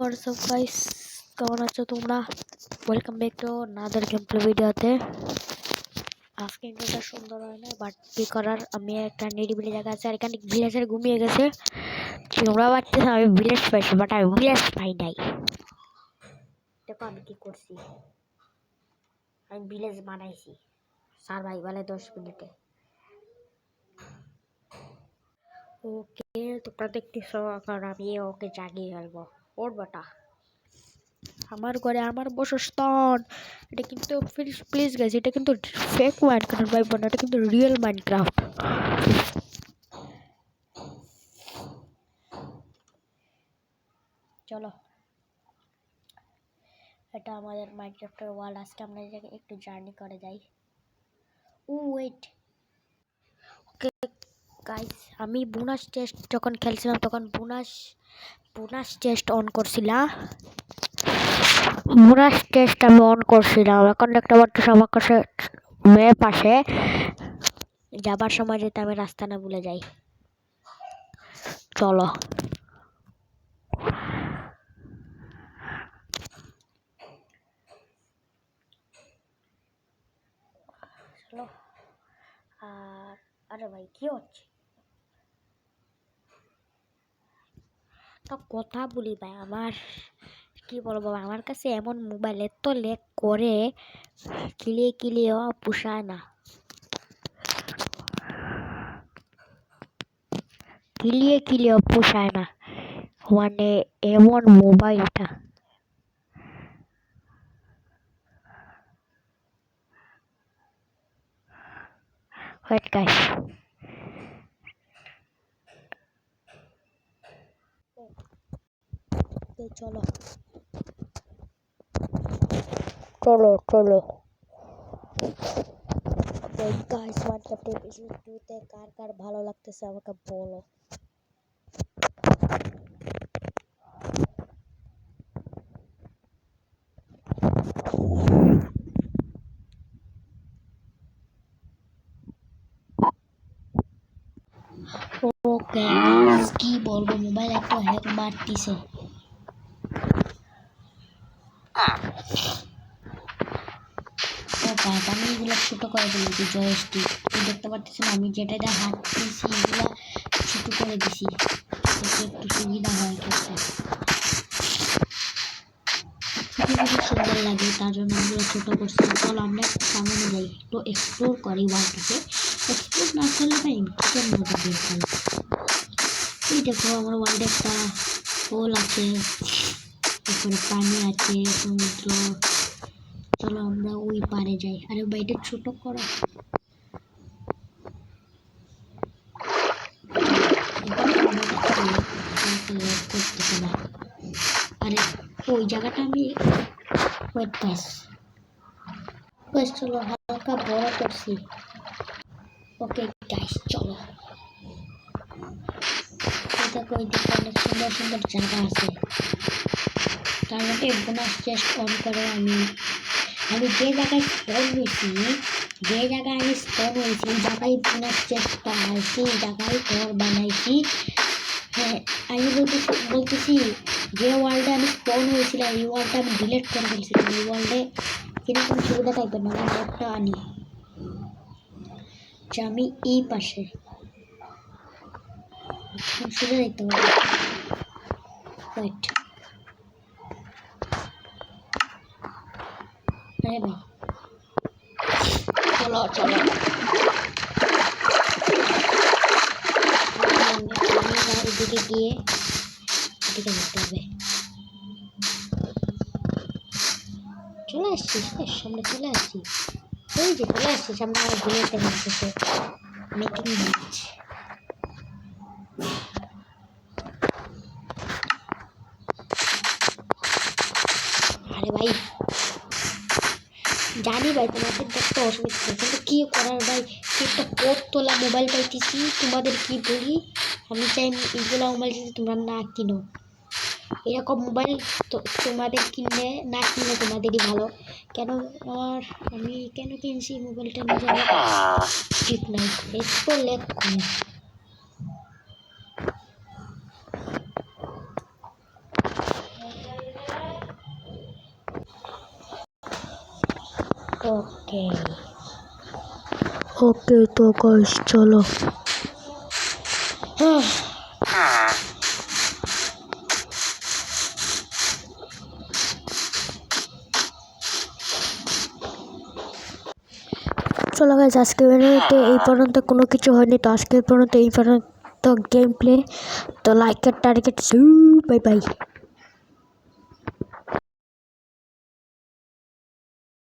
WhatsApp guys, কেমন আছো তোমরা? Welcome back to another gameplay ভিডিওতে। আজকে ইন্ট্রোটা সুন্দর হয় না, বাট কি করার, আমি একটা নিরিবিলি জায়গা আছে আর এখানে ভিলেজার ঘুমিয়ে গেছে। তোমরা ভাবতেছো আমি ভিলেজ পাইছি, বাট আমি ভিলেজ পাই নাই। দেখো আমি কি করছি, আমি ভিলেজ বানাইছি সার্ভাইভালে 10 মিনিটে। ওকে, তোমরা দেখতেছো এখন আমি ওকে জাগিয়ে ফেলবো। ওর বেটা, আমার ঘরে আমার বসস্থান। এটা কিন্তু প্লিজ গাইস, এটা কিন্তু ফেক মাইনক্রাফট ভাই বোন, এটা কিন্তু রিয়েল মাইনক্রাফট। চলো, এটা আমাদের মাইনক্রাফটের ওয়াল। আজকে আমরা একটু জার্নি করে যাই। ওয়েট, ওকে গাইস, আমি বোনাস টেস্ট যখন খেলছিলাম তখন বোনাস টেস্ট অন করছিলাম। বোনাস টেস্ট আমি অন করছিলাম। এখন একটা মাত্র আমার কাছে ম্যাপ আসে, যাবার সময় যেতে আমি রাস্তা না ভুলে যাই। চলো, চলো। আর আরে ভাই কি হচ্ছে, তো কথা বলি ভাই। আমার কি বলবো, আমার কাছে এমন মোবাইল এত লেগ করে, কিলিয়ে পোষায় না, কিলিয়ে পোষায় না, মানে এমন মোবাইলটা। ওয়েট গাইস, চলো চলো চলো গাইস, মাইনক্রাফট এপিসোড 2 তে কার কার ভালো লাগতেছে আমাকে বলো। ওকে গাইস, কি বলবো, মোবাইল একটা হ্যাক মারতিছে। ও গাইস, আমি এগুলো ছোট করে দিয়েছি জয়স্টিক। তুই দেখতে পাচ্ছিস না আমি যেটা দিয়ে হাঁটতেছি এগুলো ছোট করে দিছি, একটু সুবিধা হয় খেতে, সুন্দর লাগে, তার জন্য এগুলো ছোট করছি। চলো আমরা সামনে যাই, একটু এক্সপ্লোর করি ওয়ার্ল্ডটাকে। এক্সপ্লোর না করলে ভাই কিসের মজা বের হয়। এই দেখো আমার ওয়ার্ল্ডে একটা পোল আছে, তারপরে পানি আছে, সমুদ্র। চলো আমরা ওই পারে যাই। আরে ভাই এটা ছোট করো, করতেছে না। আরে ওই জায়গাটা আমি ওয়েট গাইস, চলো হালকা বড় করছি। ওকে গাইস চলো, দেখো ওই দিকে অনেক সুন্দর সুন্দর জায়গা আছে। তার মধ্যে বোনাস চেস্ট অন করে আমি যে জায়গায় স্পন হয়েছি, ওই জায়গায় বোনাস চেষ্টা আইছি, জায়গায় ঘর বানাইছি। হ্যাঁ, আমি বলতেছি যে ওয়ার্ল্ডে আমি স্পন হয়েছিলাম এই ওয়ার্ল্ডটা আমি ডিলিট করে ফেলছিলাম। এই ওয়ার্ল্ডে কিরকম সুবিধা টাইপের না, আমি ম্যাপটা আনি যে আমি এই পাশে সোজা দেখতে পাবো। ওয়েট, আরে ভাই চলো চলো, এদিকে গিয়ে এদিকে যেতে হবে। চলে আসছি, সামনে চলে আসছি, ওই যে চলে আসছি সামনে। আমার ভিলেজটা করতেছে মেকিং ভিলেজ। আরে ভাই জানি ভাই তোমাদের দেখতে অসুবিধা, কিন্তু কি করার ভাই, একটা কোড তোলা মোবাইল পাইতেছি, তোমাদের কি বলি। আমি চাই এইগুলো মোবাইল যদি তোমরা না কিনো, এরকম মোবাইল তো তোমাদের কিনলে না কিনলে তোমাদেরই ভালো। কেন আর আমি কেন কিনছি মোবাইলটা নিজে ঠিক নাই, একটু লেট করে। ওকে ওকে তো গাইস চলো। চলো গাইস, আজকের ভিডিওতে এই পর্যন্ত কোনো কিছু হয়নি, তো আজকের পর্যন্ত এই পর্যন্ত গেম প্লে। তো লাইকের টার্গেট, বাই বাই।